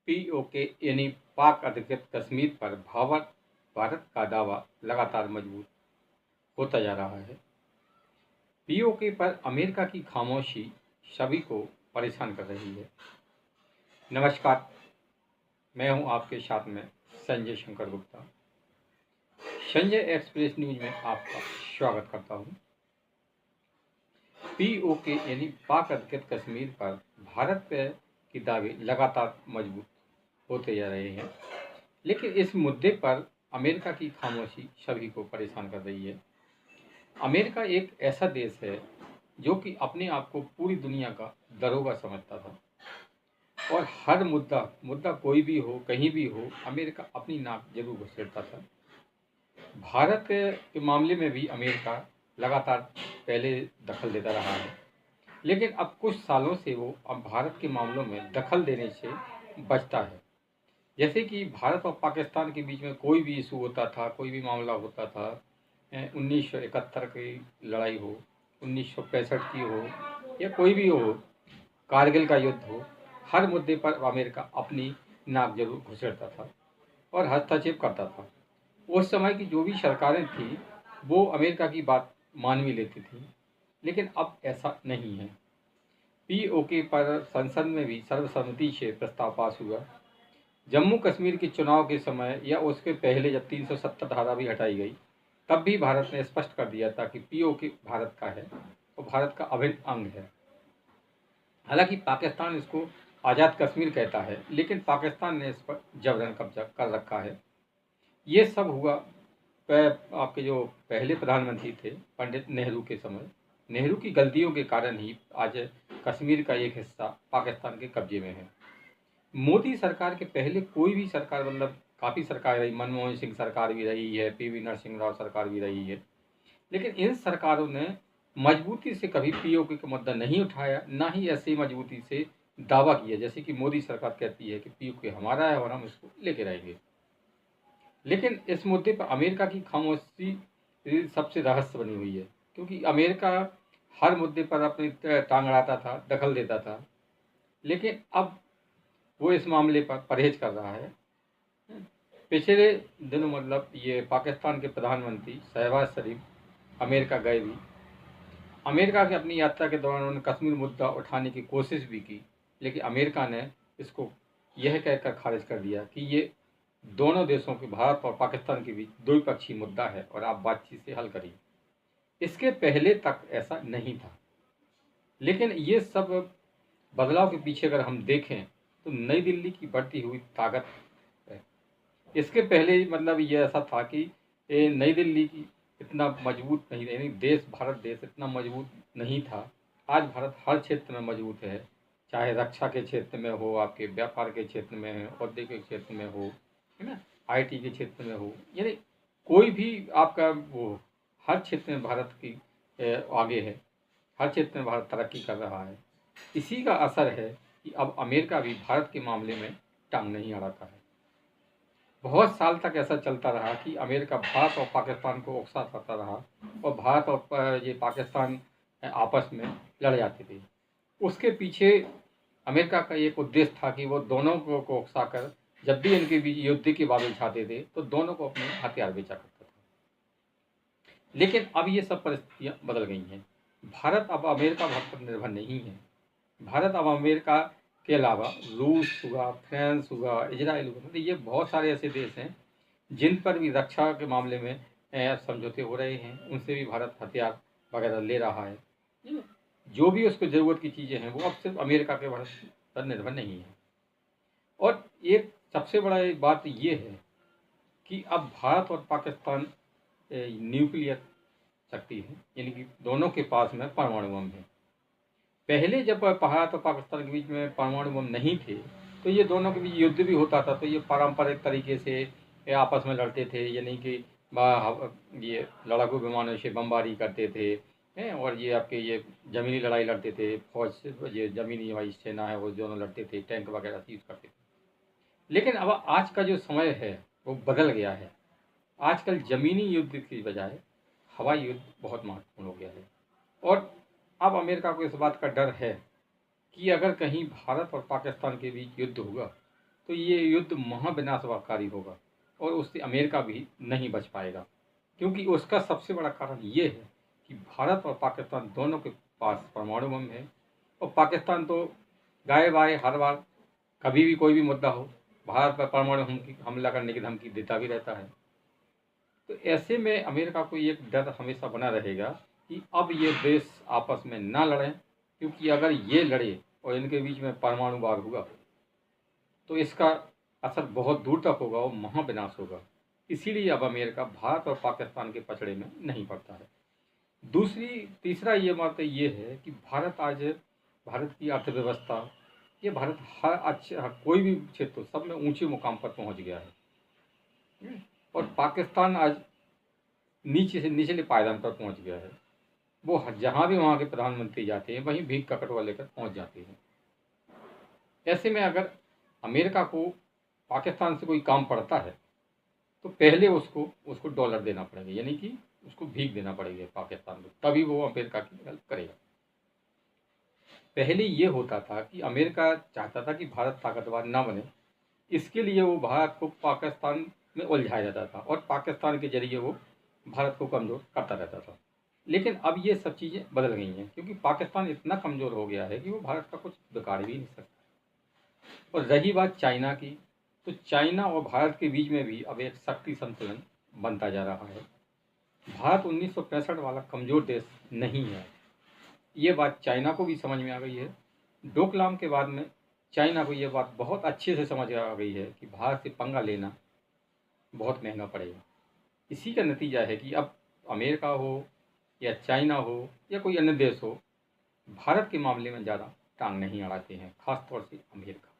PoK यानी पाक अधिकृत कश्मीर पर भारत का दावा लगातार मजबूत होता जा रहा है। पीओके पर अमेरिका की खामोशी सभी को परेशान कर रही है। नमस्कार, मैं हूं आपके साथ में संजय शंकर गुप्ता। संजय एक्सप्रेस न्यूज में आपका स्वागत करता हूं। पीओके यानी पाक अधिकृत कश्मीर पर भारत के दावे लगातार मजबूत होते जा रहे हैं, लेकिन इस मुद्दे पर अमेरिका की खामोशी सभी को परेशान कर रही है। अमेरिका एक ऐसा देश है जो कि अपने आप को पूरी दुनिया का दरोगा समझता था और हर मुद्दा कोई भी हो, कहीं भी हो, अमेरिका अपनी नाक जरूर घुसेड़ता था। भारत के मामले में भी अमेरिका लगातार पहले दखल देता रहा है, लेकिन अब कुछ सालों से वो अब भारत के मामलों में दखल देने से बचता है। जैसे कि भारत और पाकिस्तान के बीच में कोई भी इशू होता था, कोई भी मामला होता था, 1971 की लड़ाई हो, 1965 की हो, या कोई भी हो, कारगिल का युद्ध हो, हर मुद्दे पर अमेरिका अपनी नाक जरूर घुसेड़ता था और हस्तक्षेप करता था। उस समय की जो भी सरकारें थी वो अमेरिका की बात मान भी लेती थी, लेकिन अब ऐसा नहीं है। पीओके पर संसद में भी सर्वसम्मति से प्रस्ताव पास हुआ। जम्मू कश्मीर के चुनाव के समय या उसके पहले जब 370 धारा भी हटाई गई, तब भी भारत ने स्पष्ट कर दिया था कि पीओके भारत का है और भारत का अभिन्न अंग है। हालांकि पाकिस्तान इसको आज़ाद कश्मीर कहता है, लेकिन पाकिस्तान ने इस पर जबरन कब्जा कर रखा है। ये सब हुआ आपके जो पहले प्रधानमंत्री थे पंडित नेहरू के समय। नेहरू की गलतियों के कारण ही आज कश्मीर का एक हिस्सा पाकिस्तान के कब्जे में है। मोदी सरकार के पहले कोई भी सरकार, मतलब काफ़ी सरकार रही, मनमोहन सिंह सरकार भी रही है, पीवी नरसिंह राव सरकार भी रही है, लेकिन इन सरकारों ने मजबूती से कभी पीओके का मुद्दा नहीं उठाया, ना ही ऐसी मजबूती से दावा किया जैसे कि मोदी सरकार कहती है कि पीओके हमारा है और हम इसको लेके रहेंगे। लेकिन इस मुद्दे पर अमेरिका की खामोशी सबसे रहस्य बनी हुई है, क्योंकि अमेरिका हर मुद्दे पर अपनी टांग अड़ाता था, दखल देता था, लेकिन अब वो इस मामले पर परहेज कर रहा है। पिछले दिनों मतलब ये पाकिस्तान के प्रधानमंत्री शहबाज शरीफ अमेरिका गए भी। अमेरिका की अपनी यात्रा के दौरान उन्होंने कश्मीर मुद्दा उठाने की कोशिश भी की, लेकिन अमेरिका ने इसको यह कहकर खारिज कर दिया कि ये दोनों देशों के, भारत और पाकिस्तान के बीच द्विपक्षीय मुद्दा है और आप बातचीत से हल करिए। इसके पहले तक ऐसा नहीं था, लेकिन ये सब बदलाव के पीछे अगर हम देखें तो नई दिल्ली की बढ़ती हुई ताकत है। इसके पहले मतलब ये ऐसा था कि नई दिल्ली की इतना मजबूत नहीं, यानी भारत देश इतना मजबूत नहीं था। आज भारत हर क्षेत्र में मजबूत है, चाहे रक्षा के क्षेत्र में हो, आपके व्यापार के क्षेत्र में हो, औद्योगिक क्षेत्र में हो, है ना, आईटी के क्षेत्र में हो, यानी कोई भी आपका वो, हर क्षेत्र में भारत की आगे है, हर क्षेत्र में भारत तरक्की कर रहा है। इसी का असर है कि अब अमेरिका भी भारत के मामले में टांग नहीं अड़ाता है। बहुत साल तक ऐसा चलता रहा कि अमेरिका भारत और पाकिस्तान को उकसाता रहा और भारत और ये पाकिस्तान आपस में लड़ जाते थे। उसके पीछे अमेरिका का एक उद्देश्य था कि वो दोनों को उकसाकर जब भी इनके बीच युद्ध के बादल छाते थे तो दोनों को अपने हथियार बेचा करता था। लेकिन अब ये सब परिस्थितियाँ बदल गई हैं। भारत अब अमेरिका पर निर्भर नहीं है। भारत अब अमेरिका के अलावा रूस हुआ, फ्रांस हुआ, इजराइल हुआ, मतलब ये बहुत सारे ऐसे देश हैं जिन पर भी रक्षा के मामले में समझौते हो रहे हैं, उनसे भी भारत हथियार वगैरह ले रहा है। जो भी उसको ज़रूरत की चीज़ें हैं वो अब सिर्फ अमेरिका के भारत पर निर्भर नहीं है। और एक सबसे बड़ा एक बात ये है कि अब भारत और पाकिस्तान न्यूक्लियर शक्ति है, यानी कि दोनों के पास में परमाणु बम है। पहले जब भारत और पाकिस्तान के बीच में परमाणु बम नहीं थे तो ये दोनों के बीच युद्ध भी होता था, तो ये पारंपरिक तरीके से ये आपस में लड़ते थे, यानी कि ये लड़ाकू विमानों से बमबारी करते थे हैं, और ये आपके ये ज़मीनी लड़ाई लड़ते थे, फौज से, ये ज़मीनी हमारी सेना है वो दोनों लड़ते थे, टैंक वगैरह से यूज़ करते थे। लेकिन अब आज का जो समय है वो बदल गया है। आजकल ज़मीनी युद्ध की बजाय हवाई युद्ध बहुत महत्वपूर्ण हो गया है। और अब अमेरिका को इस बात का डर है कि अगर कहीं भारत और पाकिस्तान के बीच युद्ध हुआ तो ये युद्ध महाविनाशकारी होगा और उससे अमेरिका भी नहीं बच पाएगा, क्योंकि उसका सबसे बड़ा कारण ये है कि भारत और पाकिस्तान दोनों के पास परमाणु बम है और पाकिस्तान तो गाए बाए हर बार कभी भी कोई भी मुद्दा हो भारत पर परमाणु हमला करने की धमकी देता भी रहता है। तो ऐसे में अमेरिका को एक डर हमेशा बना रहेगा कि अब ये देश आपस में ना लड़ें, क्योंकि अगर ये लड़े और इनके बीच में परमाणु वार हुआ तो इसका असर बहुत दूर तक होगा और महाविनाश होगा। इसीलिए अब अमेरिका भारत और पाकिस्तान के पचड़े में नहीं पड़ता है। तीसरा ये बात ये है कि भारत की अर्थव्यवस्था, ये भारत हर कोई भी क्षेत्र सब में ऊंचे मुकाम पर पहुंच गया है और पाकिस्तान आज नीचे से निचले पायदान पर पहुंच गया है। वो जहाँ भी वहाँ के प्रधानमंत्री जाते हैं वहीं भीख का कटोरा लेकर पहुंच जाते हैं। ऐसे में अगर अमेरिका को पाकिस्तान से कोई काम पड़ता है तो पहले उसको डॉलर देना पड़ेगा, यानी कि उसको भीख देना पड़ेगा पाकिस्तान को, तभी वो अमेरिका की हेल्प करेगा। पहले ये होता था कि अमेरिका चाहता था कि भारत ताकतवर ना बने, इसके लिए वो भारत को पाकिस्तान में उलझाया जाता था और पाकिस्तान के जरिए वो भारत को कमज़ोर करता रहता था। लेकिन अब ये सब चीज़ें बदल गई हैं, क्योंकि पाकिस्तान इतना कमज़ोर हो गया है कि वो भारत का कुछ बिगाड़ भी नहीं सकता। और रही बात चाइना की, तो चाइना और भारत के बीच में भी अब एक शक्ति संतुलन बनता जा रहा है। भारत 1965 वाला कमज़ोर देश नहीं है, ये बात चाइना को भी समझ में आ गई है। डोकलाम के बाद में चाइना को ये बात बहुत अच्छे से समझ आ गई है कि भारत से पंगा लेना बहुत महंगा पड़ेगा। इसी का नतीजा है कि अब अमेरिका हो या चाइना हो या कोई अन्य देश हो, भारत के मामले में ज़्यादा टांग नहीं अड़ाते हैं, खासतौर से अमेरिका।